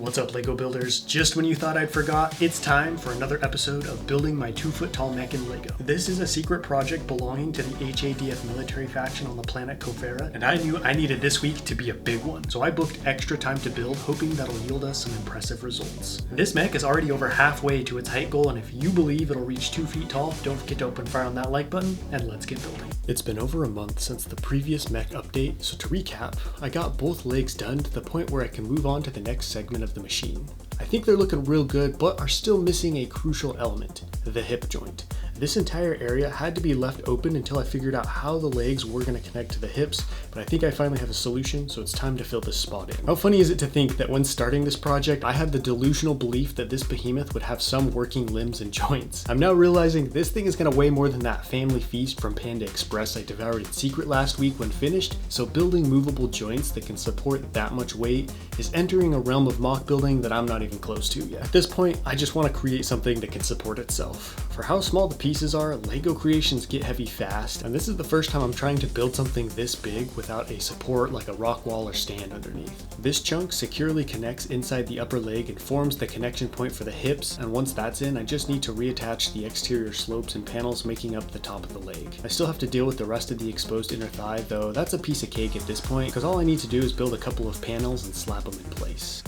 What's up, LEGO builders? Just when you thought I'd forgot, it's time for another episode of building my 2-foot tall mech in LEGO. This is a secret project belonging to the HADF military faction on the planet Kofera, and I knew I needed this week to be a big one, so I booked extra time to build, hoping that'll yield us some impressive results. This mech is already over halfway to its height goal, and if you believe it'll reach 2 feet tall, don't forget to open fire on that like button, and let's get building. It's been over a month since the previous mech update, so to recap, I got both legs done to the point where I can move on to the next segment of the machine. I think they're looking real good, but are still missing a crucial element, the hip joint. This entire area had to be left open until I figured out how the legs were going to connect to the hips, but I think I finally have a solution, so it's time to fill this spot in. How funny is it to think that when starting this project, I had the delusional belief that this behemoth would have some working limbs and joints. I'm now realizing this thing is going to weigh more than that family feast from Panda Express I devoured in secret last week when finished, so building movable joints that can support that much weight is entering a realm of mock building that I'm not even close to yet. At this point, I just want to create something that can support itself. For how small the pieces are, LEGO creations get heavy fast, and this is the first time I'm trying to build something this big without a support like a rock wall or stand underneath. This chunk securely connects inside the upper leg and forms the connection point for the hips, and once that's in, I just need to reattach the exterior slopes and panels making up the top of the leg. I still have to deal with the rest of the exposed inner thigh, though that's a piece of cake at this point, because all I need to do is build a couple of panels and slap them in place.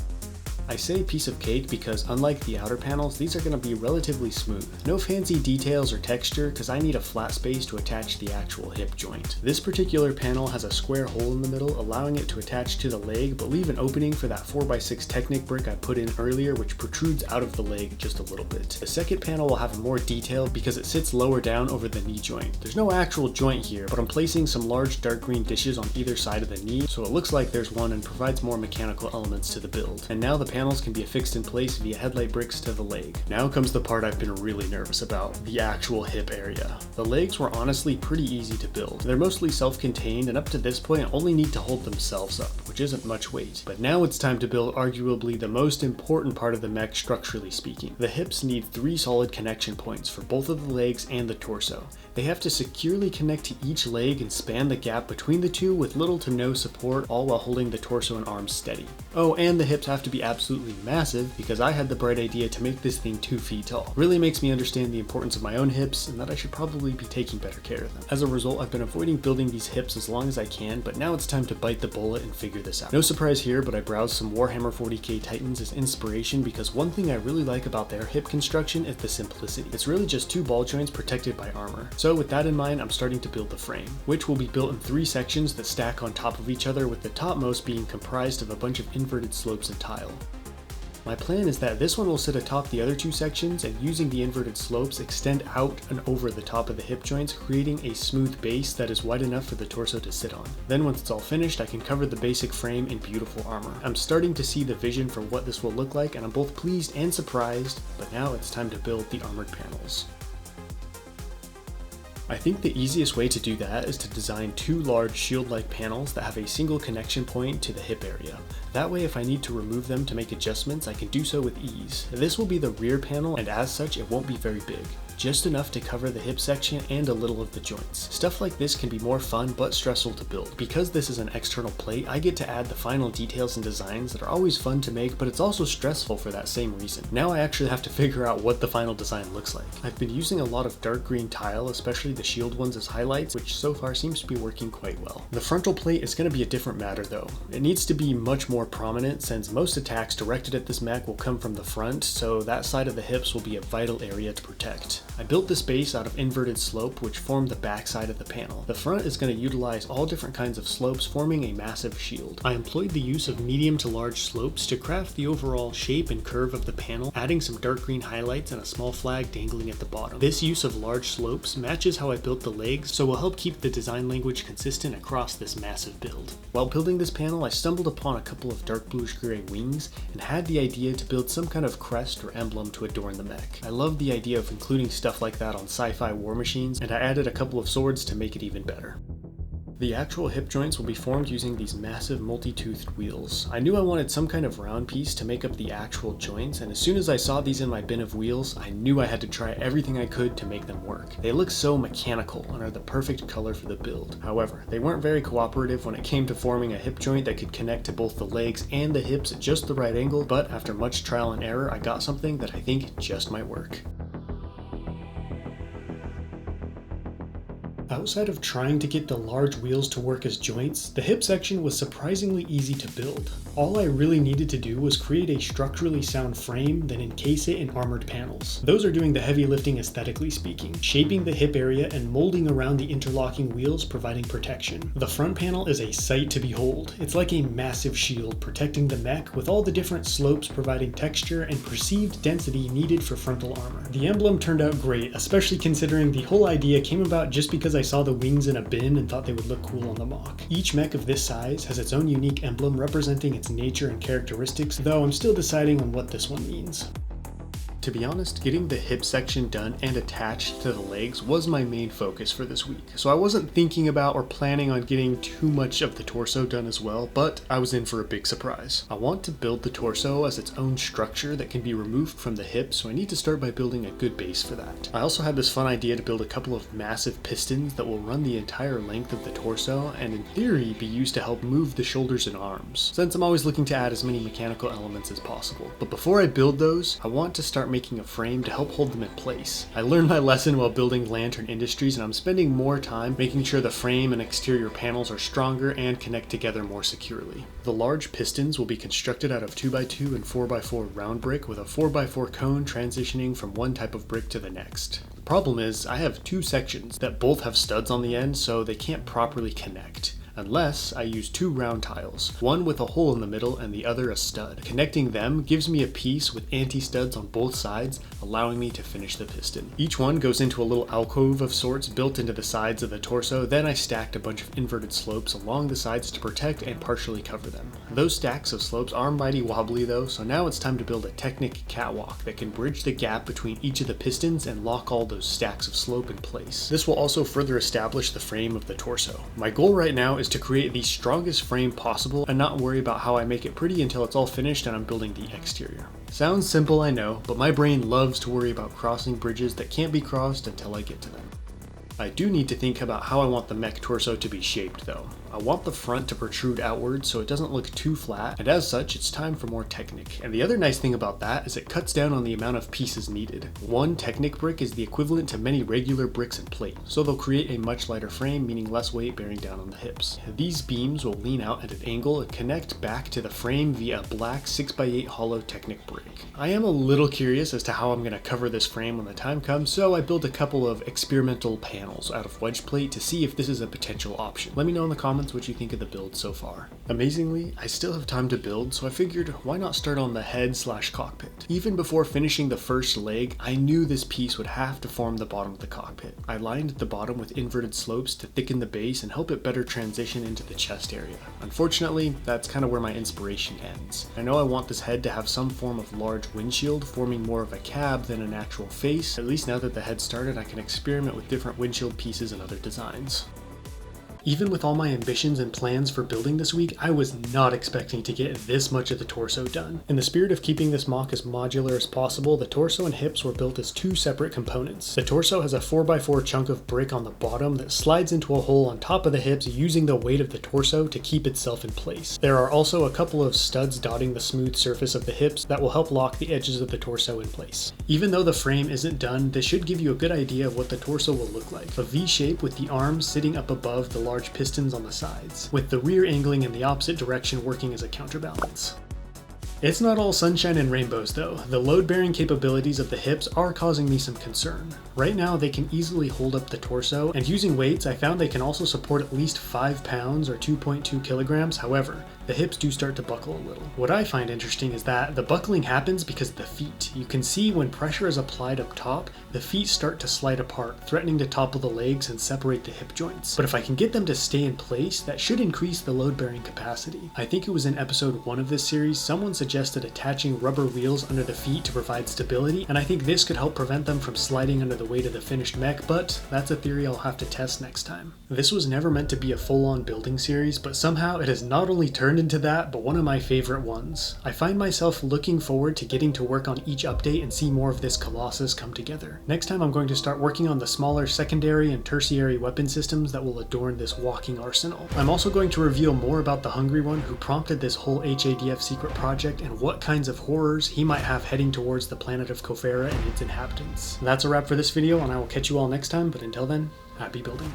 I say piece of cake because unlike the outer panels, these are going to be relatively smooth. No fancy details or texture because I need a flat space to attach the actual hip joint. This particular panel has a square hole in the middle, allowing it to attach to the leg, but leave an opening for that 4x6 Technic brick I put in earlier, which protrudes out of the leg just a little bit. The second panel will have more detail because it sits lower down over the knee joint. There's no actual joint here, but I'm placing some large dark green dishes on either side of the knee, so it looks like there's one and provides more mechanical elements to the build. And now the panels can be affixed in place via headlight bricks to the leg. Now comes the part I've been really nervous about, the actual hip area. The legs were honestly pretty easy to build. They're mostly self-contained and up to this point only need to hold themselves up, which isn't much weight. But now it's time to build arguably the most important part of the mech structurally speaking. The hips need 3 solid connection points for both of the legs and the torso. They have to securely connect to each leg and span the gap between the two with little to no support, all while holding the torso and arms steady. Oh, and the hips have to be absolutely massive because I had the bright idea to make this thing 2 feet tall. Really makes me understand the importance of my own hips and that I should probably be taking better care of them. As a result, I've been avoiding building these hips as long as I can, but now it's time to bite the bullet and figure this out. No surprise here, but I browsed some Warhammer 40k Titans as inspiration because one thing I really like about their hip construction is the simplicity. It's really just 2 ball joints protected by armor. So with that in mind, I'm starting to build the frame, which will be built in 3 sections that stack on top of each other, with the topmost being comprised of a bunch of inverted slopes and tile. My plan is that this one will sit atop the other 2 sections and using the inverted slopes extend out and over the top of the hip joints, creating a smooth base that is wide enough for the torso to sit on. Then once it's all finished, I can cover the basic frame in beautiful armor. I'm starting to see the vision for what this will look like and I'm both pleased and surprised, but now it's time to build the armored panels. I think the easiest way to do that is to design 2 large shield-like panels that have a single connection point to the hip area. That way if I need to remove them to make adjustments, I can do so with ease. This will be the rear panel and as such it won't be very big. Just enough to cover the hip section and a little of the joints. Stuff like this can be more fun but stressful to build. Because this is an external plate, I get to add the final details and designs that are always fun to make, but it's also stressful for that same reason. Now I actually have to figure out what the final design looks like. I've been using a lot of dark green tile, especially the shield ones as highlights, which so far seems to be working quite well. The frontal plate is going to be a different matter though. It needs to be much more prominent since most attacks directed at this mech will come from the front, so that side of the hips will be a vital area to protect. I built this base out of inverted slope which form the back side of the panel. The front is going to utilize all different kinds of slopes, forming a massive shield. I employed the use of medium to large slopes to craft the overall shape and curve of the panel, adding some dark green highlights and a small flag dangling at the bottom. This use of large slopes matches how I built the legs, so will help keep the design language consistent across this massive build. While building this panel, I stumbled upon a couple of dark bluish gray wings and had the idea to build some kind of crest or emblem to adorn the mech. I love the idea of including stuff like that on sci-fi war machines, and I added a couple of swords to make it even better. The actual hip joints will be formed using these massive multi-toothed wheels. I knew I wanted some kind of round piece to make up the actual joints, and as soon as I saw these in my bin of wheels, I knew I had to try everything I could to make them work. They look so mechanical and are the perfect color for the build. However, they weren't very cooperative when it came to forming a hip joint that could connect to both the legs and the hips at just the right angle, but after much trial and error, I got something that I think just might work. Outside of trying to get the large wheels to work as joints, the hip section was surprisingly easy to build. All I really needed to do was create a structurally sound frame, then encase it in armored panels. Those are doing the heavy lifting aesthetically speaking, shaping the hip area and molding around the interlocking wheels, providing protection. The front panel is a sight to behold. It's like a massive shield protecting the mech, with all the different slopes providing texture and perceived density needed for frontal armor. The emblem turned out great, especially considering the whole idea came about just because I saw the wings in a bin and thought they would look cool on the mock. Each mech of this size has its own unique emblem representing its nature and characteristics, though I'm still deciding on what this one means. To be honest, getting the hip section done and attached to the legs was my main focus for this week, so I wasn't thinking about or planning on getting too much of the torso done as well, but I was in for a big surprise. I want to build the torso as its own structure that can be removed from the hip, so I need to start by building a good base for that. I also had this fun idea to build a couple of massive pistons that will run the entire length of the torso and in theory be used to help move the shoulders and arms, since I'm always looking to add as many mechanical elements as possible. But before I build those, I want to start making a frame to help hold them in place. I learned my lesson while building Lantern Industries, and I'm spending more time making sure the frame and exterior panels are stronger and connect together more securely. The large pistons will be constructed out of 2x2 and 4x4 round brick with a 4x4 cone transitioning from one type of brick to the next. The problem is I have two sections that both have studs on the end, so they can't properly connect. Unless I use two round tiles, one with a hole in the middle and the other a stud. Connecting them gives me a piece with anti-studs on both sides, allowing me to finish the piston. Each one goes into a little alcove of sorts built into the sides of the torso, then I stacked a bunch of inverted slopes along the sides to protect and partially cover them. Those stacks of slopes are mighty wobbly though, so now it's time to build a Technic catwalk that can bridge the gap between each of the pistons and lock all those stacks of slope in place. This will also further establish the frame of the torso. My goal right now is to create the strongest frame possible and not worry about how I make it pretty until it's all finished and I'm building the exterior. Sounds simple, I know, but my brain loves to worry about crossing bridges that can't be crossed until I get to them. I do need to think about how I want the mech torso to be shaped though. I want the front to protrude outward so it doesn't look too flat, and as such it's time for more Technic. And the other nice thing about that is it cuts down on the amount of pieces needed. One Technic brick is the equivalent to many regular bricks and plate, so they'll create a much lighter frame, meaning less weight bearing down on the hips. These beams will lean out at an angle and connect back to the frame via a black 6x8 hollow Technic brick. I am a little curious as to how I'm going to cover this frame when the time comes, so I built a couple of experimental panels out of wedge plate to see if this is a potential option. Let me know in the comments what you think of the build so far. Amazingly, I still have time to build, so I figured why not start on the head/cockpit. Even before finishing the first leg, I knew this piece would have to form the bottom of the cockpit. I lined the bottom with inverted slopes to thicken the base and help it better transition into the chest area. Unfortunately, that's kind of where my inspiration ends. I know I want this head to have some form of large windshield, forming more of a cab than an actual face. At least now that the head started, I can experiment with different windshield pieces and other designs. Even with all my ambitions and plans for building this week, I was not expecting to get this much of the torso done. In the spirit of keeping this mock as modular as possible, the torso and hips were built as two separate components. The torso has a 4x4 chunk of brick on the bottom that slides into a hole on top of the hips using the weight of the torso to keep itself in place. There are also a couple of studs dotting the smooth surface of the hips that will help lock the edges of the torso in place. Even though the frame isn't done, this should give you a good idea of what the torso will look like. A V shape with the arms sitting up above the large pistons on the sides, with the rear angling in the opposite direction working as a counterbalance. It's not all sunshine and rainbows though. The load-bearing capabilities of the hips are causing me some concern. Right now they can easily hold up the torso, and using weights I found they can also support at least 5 pounds or 2.2 kilograms. However, the hips do start to buckle a little. What I find interesting is that the buckling happens because of the feet. You can see when pressure is applied up top, the feet start to slide apart, threatening to topple the legs and separate the hip joints. But if I can get them to stay in place, that should increase the load-bearing capacity. I think it was in episode 1 of this series, someone suggested attaching rubber wheels under the feet to provide stability, and I think this could help prevent them from sliding under the weight of the finished mech, but that's a theory I'll have to test next time. This was never meant to be a full-on building series, but somehow it has not only turned into that, but one of my favorite ones. I find myself looking forward to getting to work on each update and see more of this Colossus come together. Next time I'm going to start working on the smaller secondary and tertiary weapon systems that will adorn this walking arsenal. I'm also going to reveal more about the Hungry One who prompted this whole HADF secret project and what kinds of horrors he might have heading towards the planet of Kofera and its inhabitants. That's a wrap for this video, and I will catch you all next time, but until then, happy building.